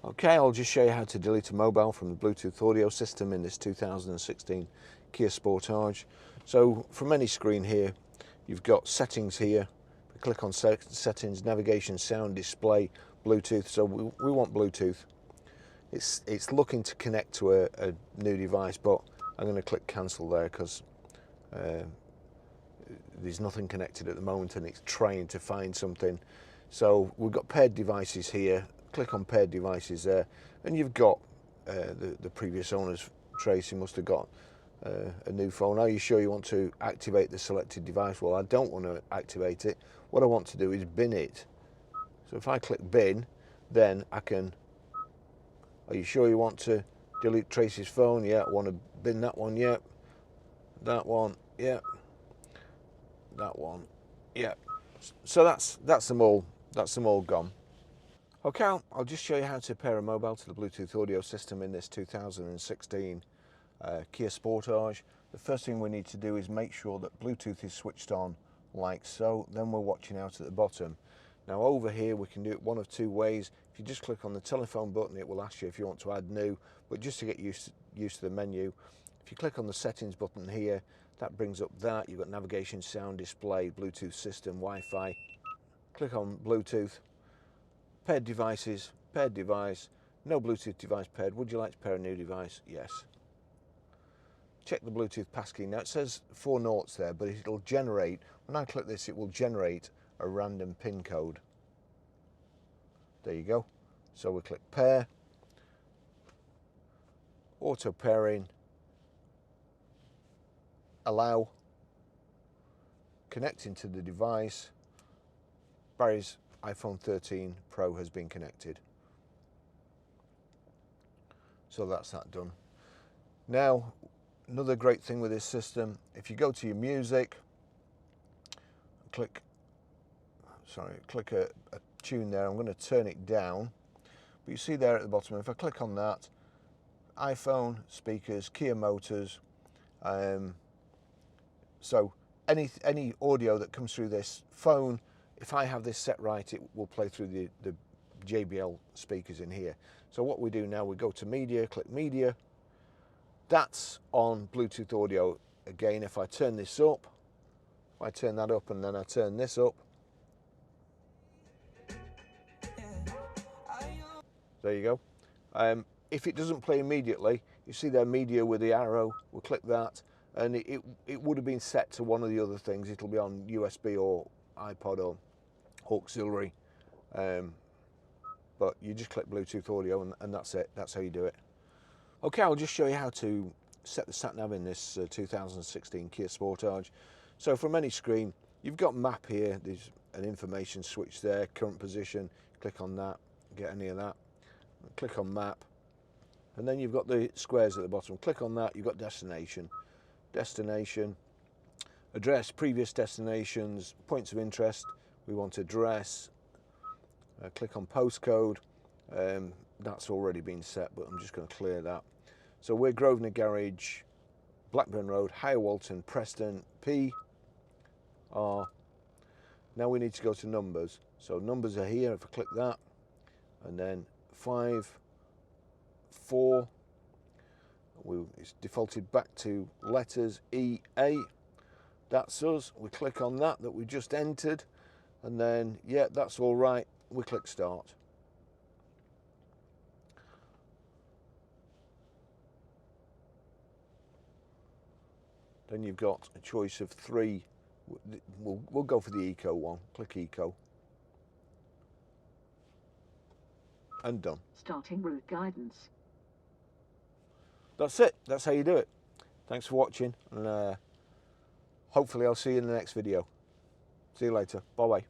Okay, I'll just show you how to delete a mobile from the Bluetooth audio system in this 2016 Kia Sportage. So from any screen here, you've got settings here. Click on settings, navigation, sound, display, Bluetooth. So we want Bluetooth. It's looking to connect to a new device, but I'm going to click cancel there because there's nothing connected at the moment and it's trying to find something. So we've got paired devices here. Click on paired devices there, and you've got the previous owner's trace. He must have got a new phone. Are you sure you want to activate the selected device? Well, I don't want to activate it. What I want to do is bin it. So if I click bin, then I can. Are you sure you want to delete Tracy's phone? Yeah. I want to bin that one. Yeah. That one. Yeah. That one. Yeah. So that's them all. That's them all gone. Okay, I'll just show you how to pair a mobile to the Bluetooth audio system in this 2016 Kia Sportage. The first thing we need to do is make sure that Bluetooth is switched on like so. Then we're watching out at the bottom. Now over here we can do it one of two ways. If you just click on the telephone button, it will ask you if you want to add new, but just to get used to the menu, if you click on the settings button here, that brings up that. You've got navigation, sound, display, Bluetooth system, Wi-Fi. Click on Bluetooth. Paired devices, paired device, no Bluetooth device paired. Would you like to pair a new device? Yes. Check the Bluetooth passkey. Now it says 4 noughts there, but it'll generate, when I click this, it will generate a random PIN code. There you go. So we click pair, auto pairing, allow, connecting to the device. Barry's iPhone 13 Pro has been connected. So that's that done. Now, another great thing with this system, if you go to your music, click a tune there. I'm going to turn it down. But you see there at the bottom, if I click on that, iPhone, speakers, Kia Motors, so any audio that comes through this phone, if I have this set right, it will play through the JBL speakers in here. So what we do now, we go to media, click media. That's on Bluetooth audio. Again, if I turn this up, if I turn that up and then I turn this up, there you go. If it doesn't play immediately, you see there media with the arrow, we'll click that, and it would have been set to one of the other things. It'll be on USB or iPod or auxiliary, but you just click Bluetooth audio and that's it. That's how you do it. Okay, I'll just show you how to set the sat nav in this 2016 Kia Sportage. So from any screen, you've got map here. There's an information switch there, current position. Click on that, get any of that. Click on map, and then you've got the squares at the bottom. Click on that, you've got destination, address, previous destinations, points of interest. We want address. Click on postcode. That's already been set, but I'm just going to clear that. So we're Grosvenor Garage, Blackburn Road, Higher Walton, Preston, PR. Now we need to go to numbers. So numbers are here. If I click that, and then 5, 4. It's defaulted back to letters EA. That's us. We click on that we just entered, and then yeah, that's all right. We click start. Then you've got a choice of 3. We'll go for the eco one. Click eco. And done. Starting route guidance. That's it. That's how you do it. Thanks for watching, and hopefully I'll see you in the next video. See you later. Bye bye.